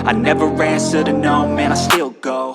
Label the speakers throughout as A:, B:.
A: I never answer to no, man, I still go.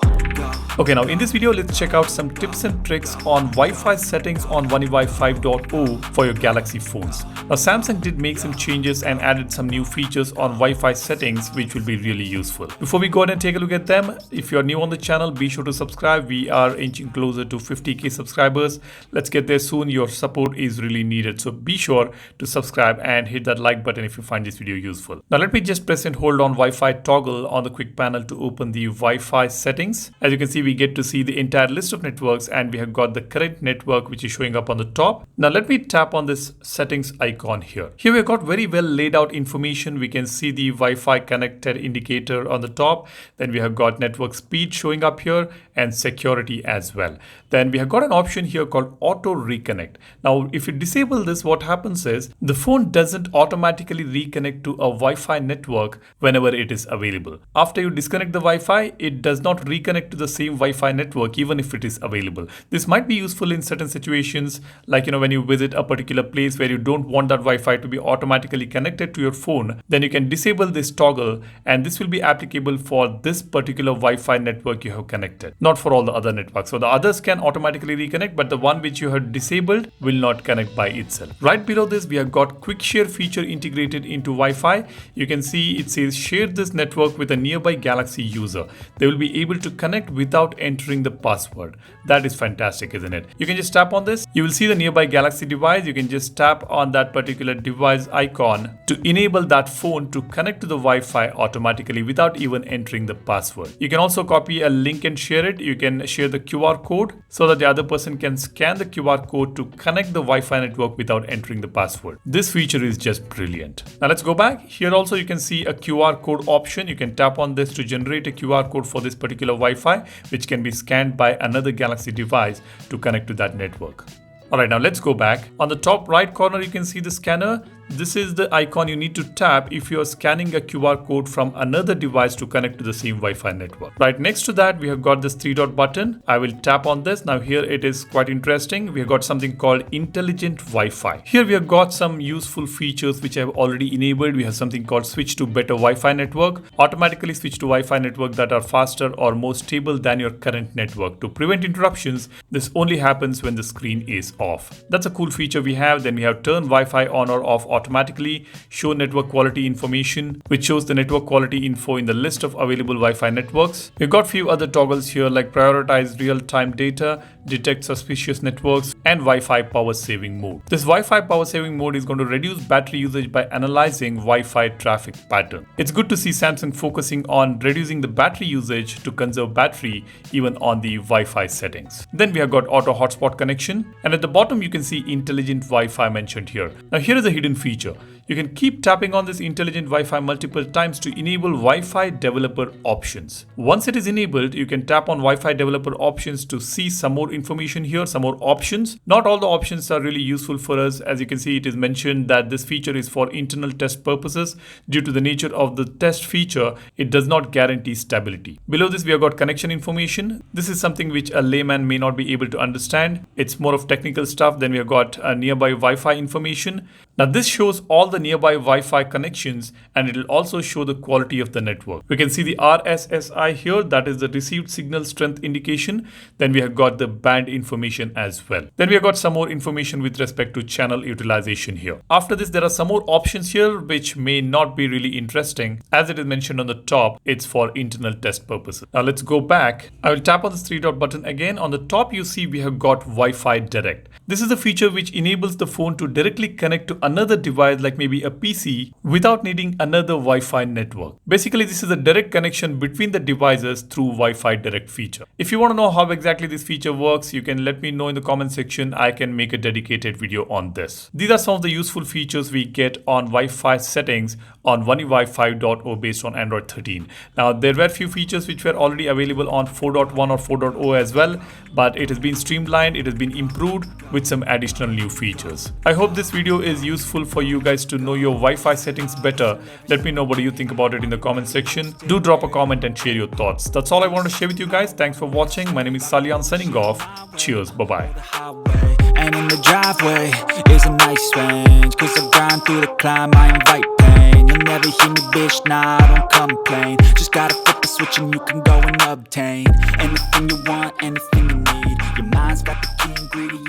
B: Okay, now in this video, let's check out some tips and tricks on Wi-Fi settings on One UI 5.0 for your Galaxy phones. Now, Samsung did make some changes and added some new features on Wi-Fi settings, which will be really useful. Before we go ahead and take a look at them, if you're new on the channel, be sure to subscribe. We are inching closer to 50k subscribers. Let's get there soon. Your support is really needed. So be sure to subscribe and hit that like button if you find this video useful. Now, let me just press and hold on Wi-Fi toggle on the quick panel to open the Wi-Fi settings. As you can see, we get to see the entire list of networks and we have got the current network which is showing up on the top. Now let me tap on this settings icon here. Here we've got very well laid out information. We can see the Wi-Fi connected indicator on the top. Then we have got network speed showing up here and security as well. Then we have got an option here called auto reconnect. Now if you disable this, what happens is the phone doesn't automatically reconnect to a Wi-Fi network whenever it is available. After you disconnect the Wi-Fi, it does not reconnect to the same Wi-Fi network even if it is available. This might be useful in certain situations, like when you visit a particular place where you don't want that Wi-Fi to be automatically connected to your phone. Then you can disable this toggle and this will be applicable for this particular Wi-Fi network you have connected, not for all the other networks. So the others can automatically reconnect, but the one which you have disabled will not connect by itself. Right below this, we have got quick share feature integrated into Wi-Fi. You can see it says share this network with a nearby Galaxy user. They will be able to connect without entering the password. That is fantastic, isn't it? You can just tap on this. You will see the nearby Galaxy device. You can just tap on that particular device icon to enable that phone to connect to the Wi-Fi automatically without even entering the password. You can also copy a link and share it. You can share the QR code so that the other person can scan the QR code to connect the Wi-Fi network without entering the password. This feature is just brilliant. Now let's go back. Here also you can see a QR code option. You can tap on this to generate a QR code for this particular Wi-Fi, which can be scanned by another Galaxy device to connect to that network. Alright, now let's go back. On the top right corner, you can see the scanner. This is the icon you need to tap if you are scanning a QR code from another device to connect to the same Wi-Fi network. Right next to that, we have got this 3-dot button. I will tap on this. Now here it is quite interesting. We have got something called intelligent Wi-Fi. Here we have got some useful features which I have already enabled. We have something called switch to better Wi-Fi network. Automatically switch to Wi-Fi network that are faster or more stable than your current network. To prevent interruptions, this only happens when the screen is off. That's a cool feature we have. Then we have turn Wi-Fi on or off automatically, show network quality information, which shows the network quality info in the list of available Wi-Fi networks. We've got few other toggles here like prioritize real-time data, detect suspicious networks, and Wi-Fi power saving mode. This Wi-Fi power saving mode is going to reduce battery usage by analyzing Wi-Fi traffic pattern. It's good to see Samsung focusing on reducing the battery usage to conserve battery even on the Wi-Fi settings. Then we have got auto hotspot connection, and at the bottom you can see intelligent Wi-Fi mentioned here. Now here is a hidden feature. You can keep tapping on this intelligent Wi-Fi multiple times to enable Wi-Fi developer options. Once it is enabled, you can tap on Wi-Fi developer options to see some more information here, some more options. Not all the options are really useful for us. As you can see, it is mentioned that this feature is for internal test purposes. Due to the nature of the test feature, it does not guarantee stability. Below this, we have got connection information. This is something which a layman may not be able to understand. It's more of technical stuff. Then we have got nearby Wi-Fi information. Now this shows all the nearby Wi-Fi connections and it will also show the quality of the network. We can see the RSSI here, that is the received signal strength indication. Then we have got the band information as well. Then we have got some more information with respect to channel utilization here. After this, there are some more options here which may not be really interesting. As it is mentioned on the top, it's for internal test purposes. Now let's go back. I will tap on this 3-dot button again. On the top, you see we have got Wi-Fi Direct. This is a feature which enables the phone to directly connect to another device like maybe a PC without needing another Wi-Fi network. Basically, this is a direct connection between the devices through Wi-Fi Direct feature. If you want to know how exactly this feature works, you can let me know in the comment section. I can make a dedicated video on this. These are some of the useful features we get on Wi-Fi settings on One UI 5.0 based on Android 13. Now, there were few features which were already available on 4.1 or 4.0 as well, but it has been streamlined, it has been improved with some additional new features. I hope this video is useful for you guys to know your Wi-Fi settings better. Let me know what do you think about it in the comment section. Do drop a comment and share your thoughts. That's all I want to share with you guys. Thanks for watching. My name is Salyan signing off. Cheers. Bye-bye.
A: And in the driveway is a nice range, 'cause I grind through the climb, I invite pain. pain. You'll never hear me, bitch, nah, I don't complain. Just gotta flip the switch and you can go and obtain anything you want, anything you need. Your mind's got the key ingredient